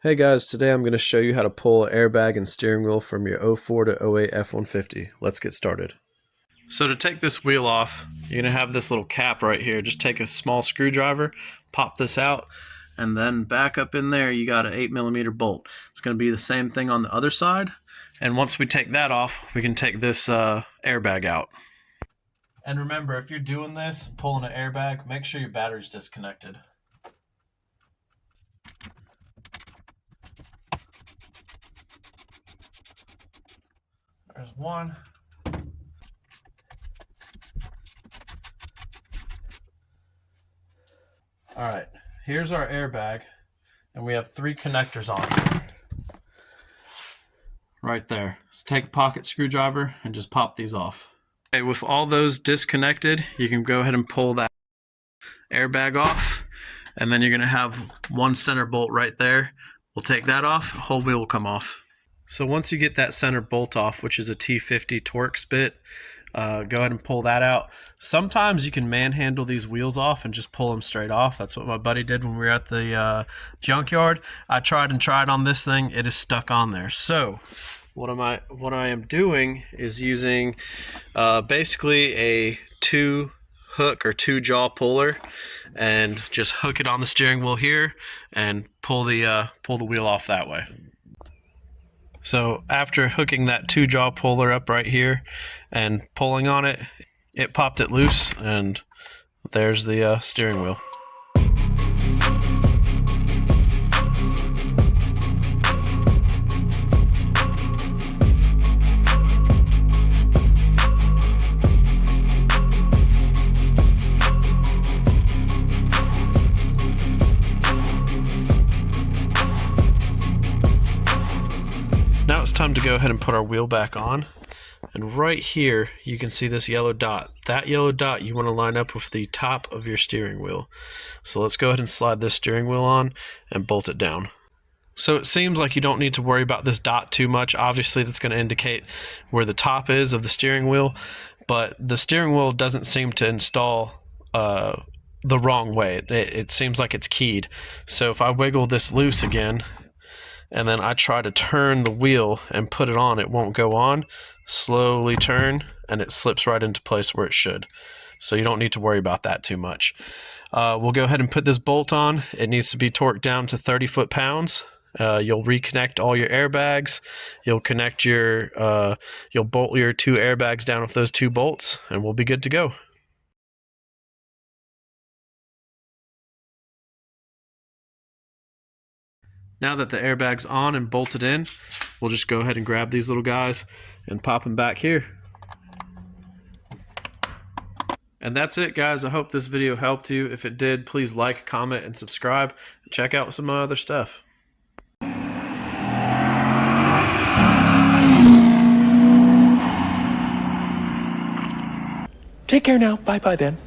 Hey guys, today I'm going to show you how to pull an airbag and steering wheel from your 04 to 08 F150. Let's get started. So to take this wheel off, you're going to have this little cap right here. Just take a small screwdriver, pop this out, and then back up in there you got an 8mm bolt. It's going to be the same thing on the other side. And once we take that off, we can take this airbag out. And remember, if you're doing this, pulling an airbag, make sure your battery's disconnected. There's one. All right, here's our airbag, and we have 3 connectors on it. Right there. Let's take a pocket screwdriver and just pop these off. Okay, with all those disconnected, you can go ahead and pull that airbag off, and then you're gonna have one center bolt right there. We'll take that off, the whole wheel will come off. So once you get that center bolt off, which is a T50 Torx bit, go ahead and pull that out. Sometimes you can manhandle these wheels off and just pull them straight off. That's what my buddy did when we were at the junkyard. I tried on this thing. It is stuck on there. So what I am doing is using basically a 2-hook or 2-jaw puller, and just hook it on the steering wheel here and pull the wheel off that way. So after hooking that 2-jaw puller up right here and pulling on it, it popped it loose, and there's the steering wheel. Now it's time to go ahead and put our wheel back on. And right here, you can see this yellow dot. That yellow dot you want to line up with the top of your steering wheel. So let's go ahead and slide this steering wheel on and bolt it down. So it seems like you don't need to worry about this dot too much. Obviously, that's going to indicate where the top is of the steering wheel, but the steering wheel doesn't seem to install the wrong way. It seems like it's keyed. So if I wiggle this loose again, and then I try to turn the wheel and put it on, it won't go on. Slowly turn, and it slips right into place where it should. So you don't need to worry about that too much. We'll go ahead and put this bolt on. It needs to be torqued down to 30 foot-pounds. You'll reconnect all your airbags. You'll connect you'll bolt your 2 airbags down with those 2 bolts, and we'll be good to go. Now that the airbag's on and bolted in, we'll just go ahead and grab these little guys and pop them back here. And that's it, guys. I hope this video helped you. If it did, please like, comment, and subscribe. Check out some other stuff. Take care now. Bye-bye then.